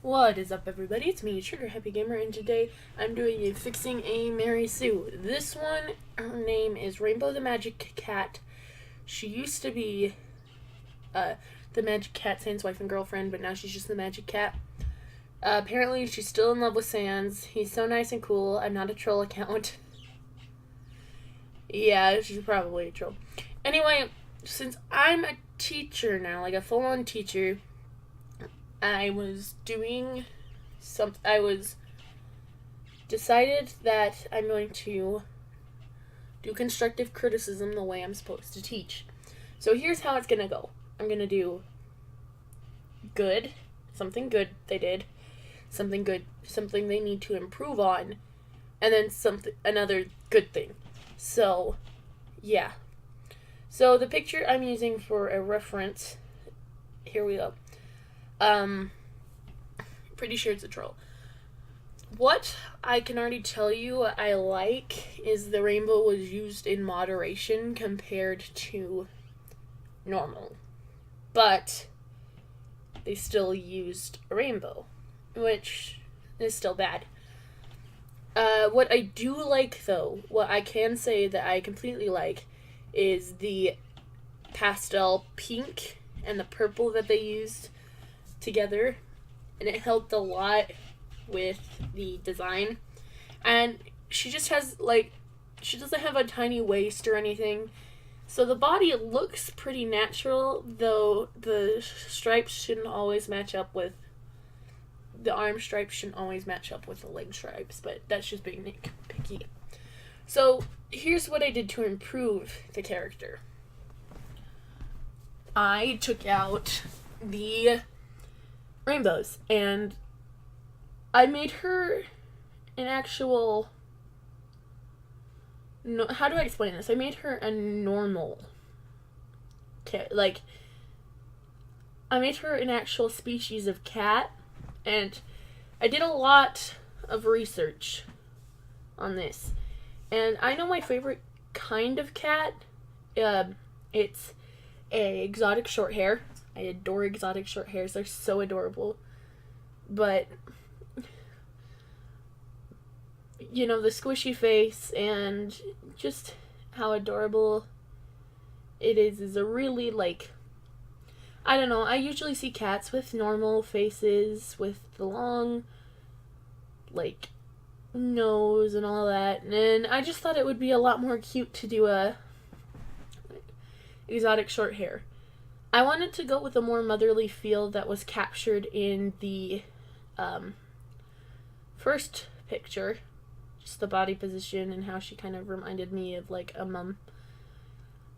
What is up, everybody? It's me, Sugar Happy Gamer, and today I'm doing a Fixing a Mary Sue. This one, her name is Rainbow the Magic Cat. She used to be the Magic Cat, Sans wife and girlfriend, but now she's just the Magic Cat. Apparently, she's still in love with Sans. He's so nice and cool. I'm not a troll account. Yeah, she's probably a troll. Anyway, since I'm a teacher now, like a full-on teacher, I was decided that I'm going to do constructive criticism the way I'm supposed to teach. So here's how it's gonna go. I'm gonna do something good they did, something they need to improve on, and then another good thing. So, yeah. So the picture I'm using for a reference, here we go. Pretty sure it's a troll. What I can already tell you I like is the rainbow was used in moderation compared to normal. But they still used a rainbow, which is still bad. What I do like, though, what I can say that I completely like, is the pastel pink and the purple that they used together, and it helped a lot with the design. And she just has, she doesn't have a tiny waist or anything, so the body looks pretty natural, though the stripes shouldn't always match up with the arm stripes shouldn't always match up with the leg stripes, but that's just being nitpicky. So here's what I did to improve the character. I took out the rainbows, and I made her an actual... No, how do I explain this? I made her a normal cat. I made her an actual species of cat, and I did a lot of research on this. And I know my favorite kind of cat. It's a exotic short hair. I adore exotic short hairs. They're so adorable. But, you know, the squishy face and just how adorable it is a really, I don't know. I usually see cats with normal faces, with the long, nose and all that. And I just thought it would be a lot more cute to do a exotic short hair. I wanted to go with a more motherly feel that was captured in the first picture. Just the body position and how she kind of reminded me of, a mum.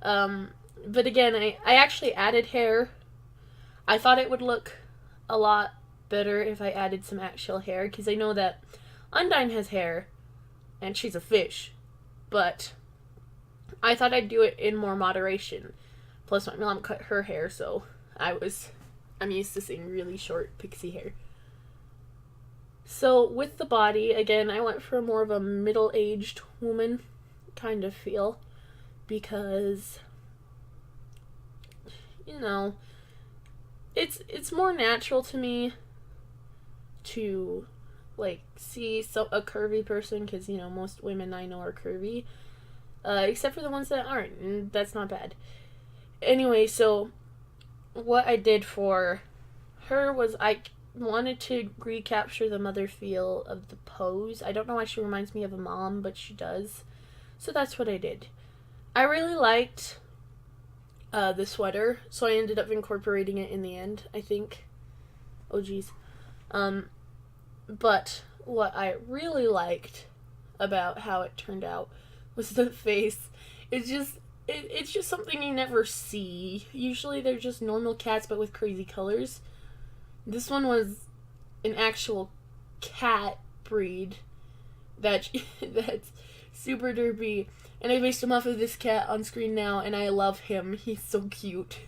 But again, I actually added hair. I thought it would look a lot better if I added some actual hair, because I know that Undine has hair, and she's a fish. But I thought I'd do it in more moderation. Plus, my mom cut her hair, so I'm used to seeing really short pixie hair. So, with the body, again, I went for more of a middle-aged woman kind of feel, because, you know, it's more natural to me to, see a curvy person, because, you know, most women I know are curvy, except for the ones that aren't, and that's not bad. Anyway, so what I did for her was I wanted to recapture the mother feel of the pose. I don't know why she reminds me of a mom, but she does. So that's what I did. I really liked the sweater, so I ended up incorporating it in the end, I think. Oh, geez. But what I really liked about how it turned out was the face. It's just something you never see. Usually they're just normal cats, but with crazy colors. This one was an actual cat breed that's super derpy. And I based him off of this cat on screen now, and I love him. He's so cute.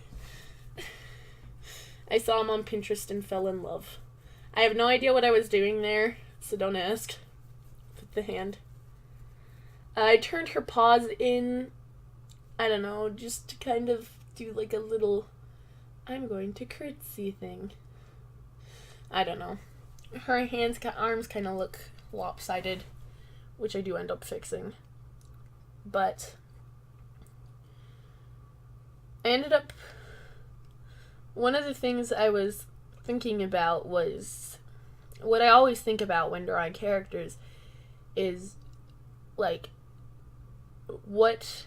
I saw him on Pinterest and fell in love. I have no idea what I was doing there, so don't ask. With the hand. I turned her paws in, I don't know, just to kind of do a little I'm going to curtsy thing. I don't know. her arms kind of look lopsided, which I do end up fixing. But I ended up, one of the things I was thinking about was, what I always think about when drawing characters is, like, what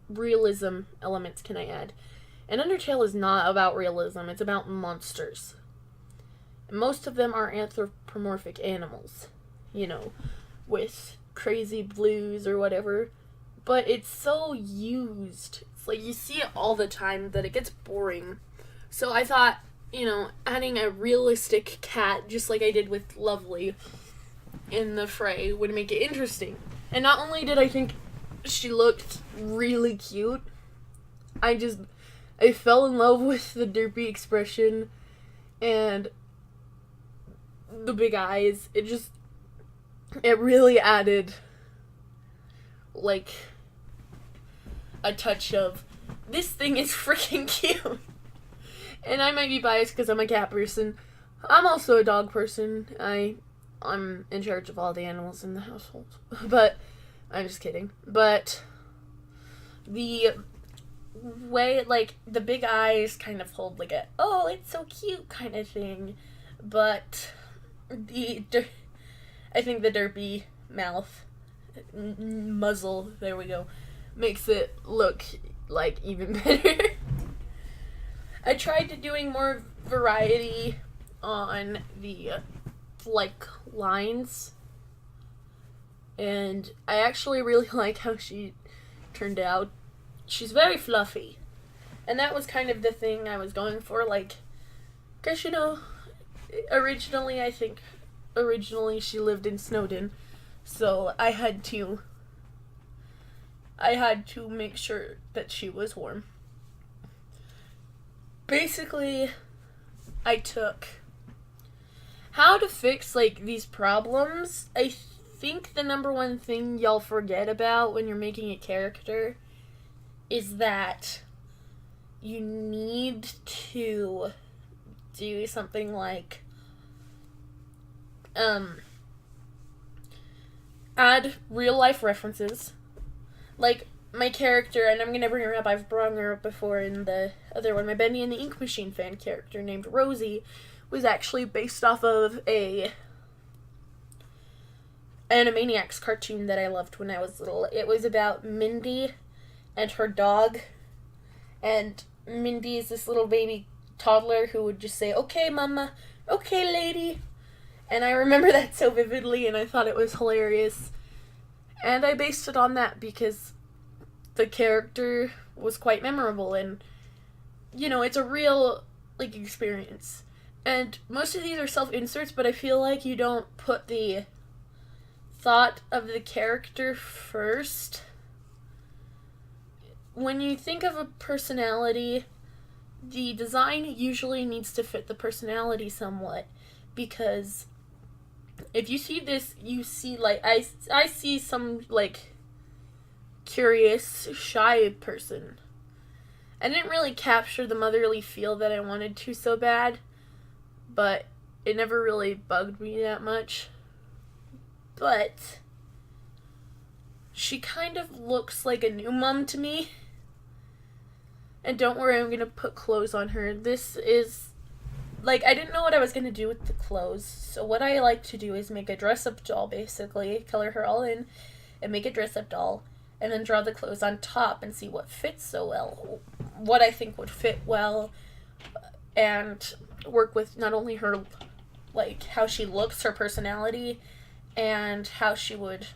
realism elements can I add? And Undertale is not about realism, it's about monsters. Most of them are anthropomorphic animals, you know, with crazy blues or whatever. But it's so used. It's like you see it all the time that it gets boring. So I thought, you know, adding a realistic cat, just like I did with Lovely in the fray, would make it interesting. And not only did I think she looked really cute, I fell in love with the derpy expression and the big eyes. It really added, like, a touch of, this thing is freaking cute. And I might be biased because I'm a cat person. I'm also a dog person. I'm in charge of all the animals in the household. But, I'm just kidding. But, the way, like, the big eyes kind of hold, like, a, oh, it's so cute kind of thing. But, I think the derpy mouth, muzzle, there we go, makes it look, like, even better. I tried to doing more variety on the, like, lines, and I actually really like how she turned out. She's very fluffy, and that was kind of the thing I was going for, like, because, you know, originally she lived in Snowdon, so I had to make sure that she was warm. Basically, I took how to fix, like, these problems. I think the number one thing y'all forget about when you're making a character is that you need to do something like add real life references. Like, my character, and I'm gonna bring her up, I've brought her up before in the other one, my Bendy and the Ink Machine fan character named Rosie was actually based off of a Animaniacs cartoon that I loved when I was little. It was about Mindy and her dog, and Mindy is this little baby toddler who would just say, okay, mama, okay, lady. And I remember that so vividly, and I thought it was hilarious. And I based it on that because the character was quite memorable, and, you know, it's a real, like, experience. And most of these are self-inserts, but I feel like you don't put the thought of the character first. When you think of a personality, the design usually needs to fit the personality somewhat, because if you see this, you see, like, I see some, like, curious, shy person. I didn't really capture the motherly feel that I wanted to so bad, but it never really bugged me that much. But she kind of looks like a new mom to me. And don't worry, I'm gonna put clothes on her. This is, like, I didn't know what I was gonna do with the clothes, so what I like to do is make a dress-up doll, basically, color her all in, and make a dress-up doll, and then draw the clothes on top and see what fits so well, what I think would fit well, and work with not only her, like, how she looks, her personality, and how she would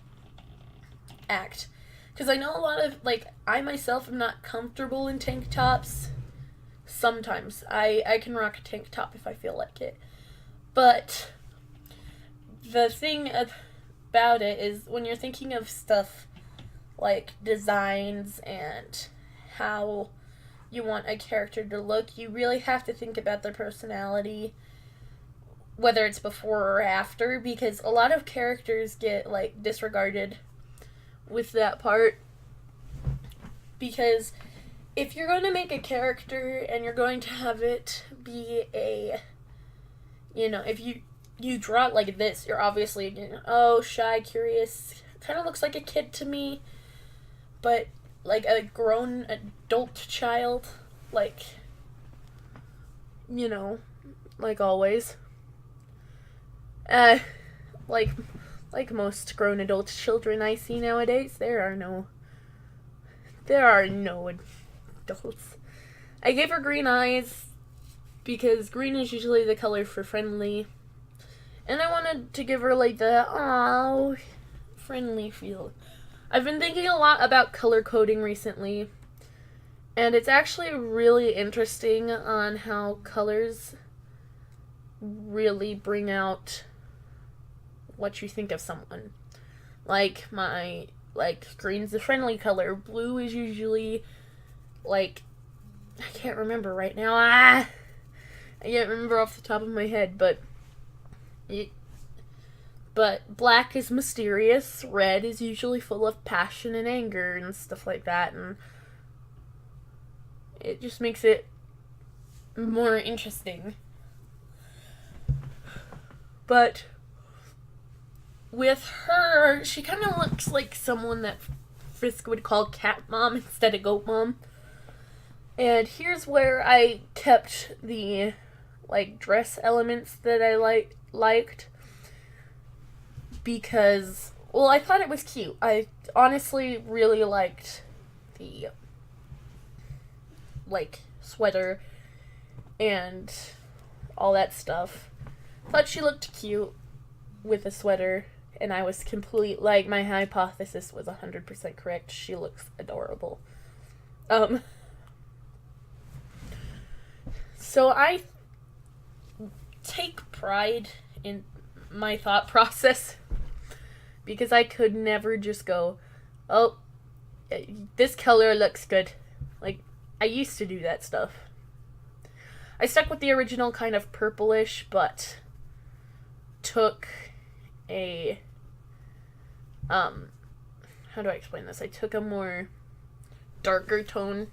act. Because I know a lot of, like, I myself am not comfortable in tank tops. Sometimes. I can rock a tank top if I feel like it. But the thing about it is when you're thinking of stuff like designs and how you want a character to look, you really have to think about their personality, whether it's before or after, because a lot of characters get, like, disregarded with that part. Because if you're going to make a character and you're going to have it be a, you know, if you you draw it like this, you're obviously, oh, shy, curious, kind of looks like a kid to me, but like a grown adult child, like, like always. Like most grown adult children I see nowadays, there are no adults. I gave her green eyes because green is usually the color for friendly, and I wanted to give her like the friendly feel. I've been thinking a lot about color coding recently, and it's actually really interesting on how colors really bring out what you think of someone. Like green's the friendly color, blue is usually like, I can't remember right now. I can't remember off the top of my head, but black is mysterious, red is usually full of passion and anger and stuff like that, and it just makes it more interesting. But with her, she kind of looks like someone that Frisk would call cat mom instead of goat mom. And here's where I kept the dress elements that I liked, because, well, I thought it was cute. I honestly really liked the sweater and all that stuff. Thought she looked cute with a sweater, and I was my hypothesis was 100% correct. She looks adorable. So I take pride in my thought process, because I could never just go, oh, this color looks good. Like, I used to do that stuff. I stuck with the original kind of purplish, but took a, how do I explain this? I took a more darker tone,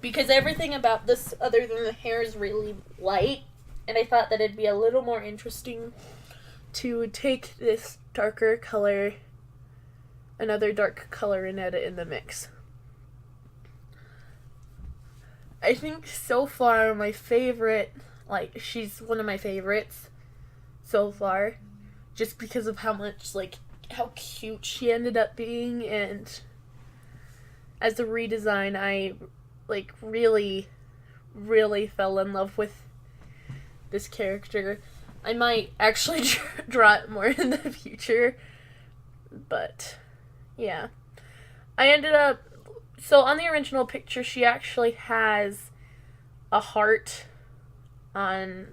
because everything about this, other than the hair, is really light, and I thought that it'd be a little more interesting to take this darker color, another dark color, and add it in the mix. I think so far my favorite, she's one of my favorites so far, just because of how cute she ended up being, and as a redesign, I really, really fell in love with this character. I might actually draw it more in the future, but yeah. I ended up, so on the original picture, she actually has a heart on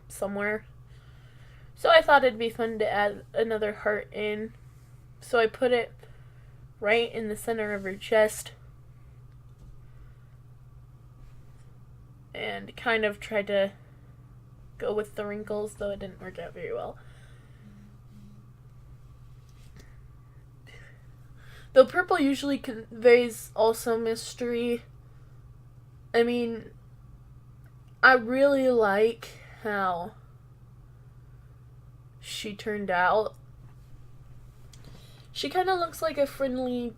somewhere. So I thought it'd be fun to add another heart in. So I put it right in the center of her chest, and kind of tried to go with the wrinkles, though it didn't work out very well. Though purple usually conveys also mystery, I mean, I really like how she turned out. She kind of looks like a friendly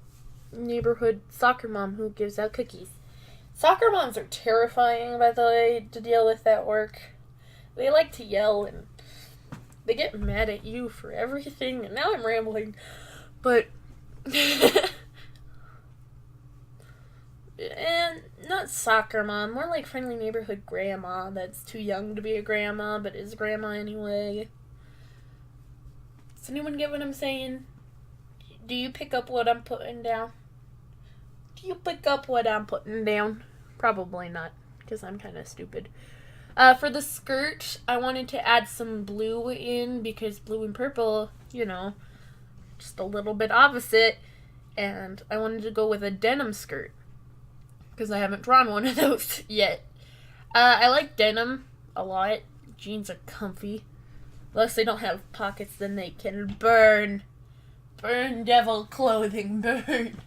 neighborhood soccer mom who gives out cookies. Soccer moms are terrifying, by the way, to deal with at work. They like to yell, and they get mad at you for everything, and now I'm rambling, but and not soccer mom, more like friendly neighborhood grandma that's too young to be a grandma, but is grandma anyway. Does anyone get what I'm saying? Do you pick up what I'm putting down? Probably not, because I'm kind of stupid. For the skirt, I wanted to add some blue in, because blue and purple, just a little bit opposite, and I wanted to go with a denim skirt, because I haven't drawn one of those yet. I like denim a lot. Jeans are comfy. Unless they don't have pockets, then they can burn. Burn, devil clothing, burn.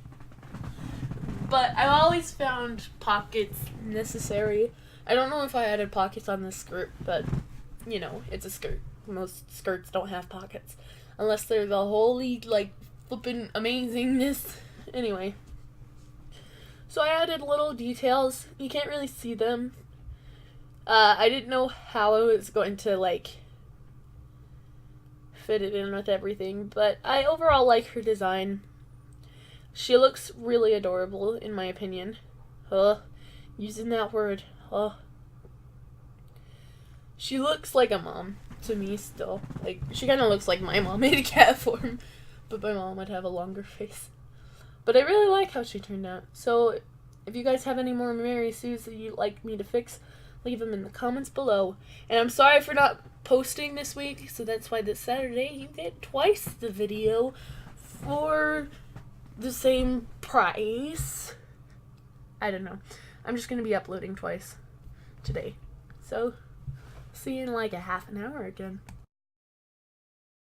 But I've always found pockets necessary. I don't know if I added pockets on this skirt, but you know, it's a skirt. Most skirts don't have pockets. Unless they're the holy, like, flippin' amazingness. Anyway. So I added little details. You can't really see them. I didn't know how I was going to, like, fit it in with everything. But I overall like her design. She looks really adorable, in my opinion. Using that word. She looks like a mom to me still. Like, she kind of looks like my mom in cat form. But my mom would have a longer face. But I really like how she turned out. So, if you guys have any more Mary Sues that you'd like me to fix, leave them in the comments below. And I'm sorry for not posting this week. So that's why this Saturday you get twice the video for the same price. I don't know. I'm just going to be uploading twice today. So, see you in like a half an hour again.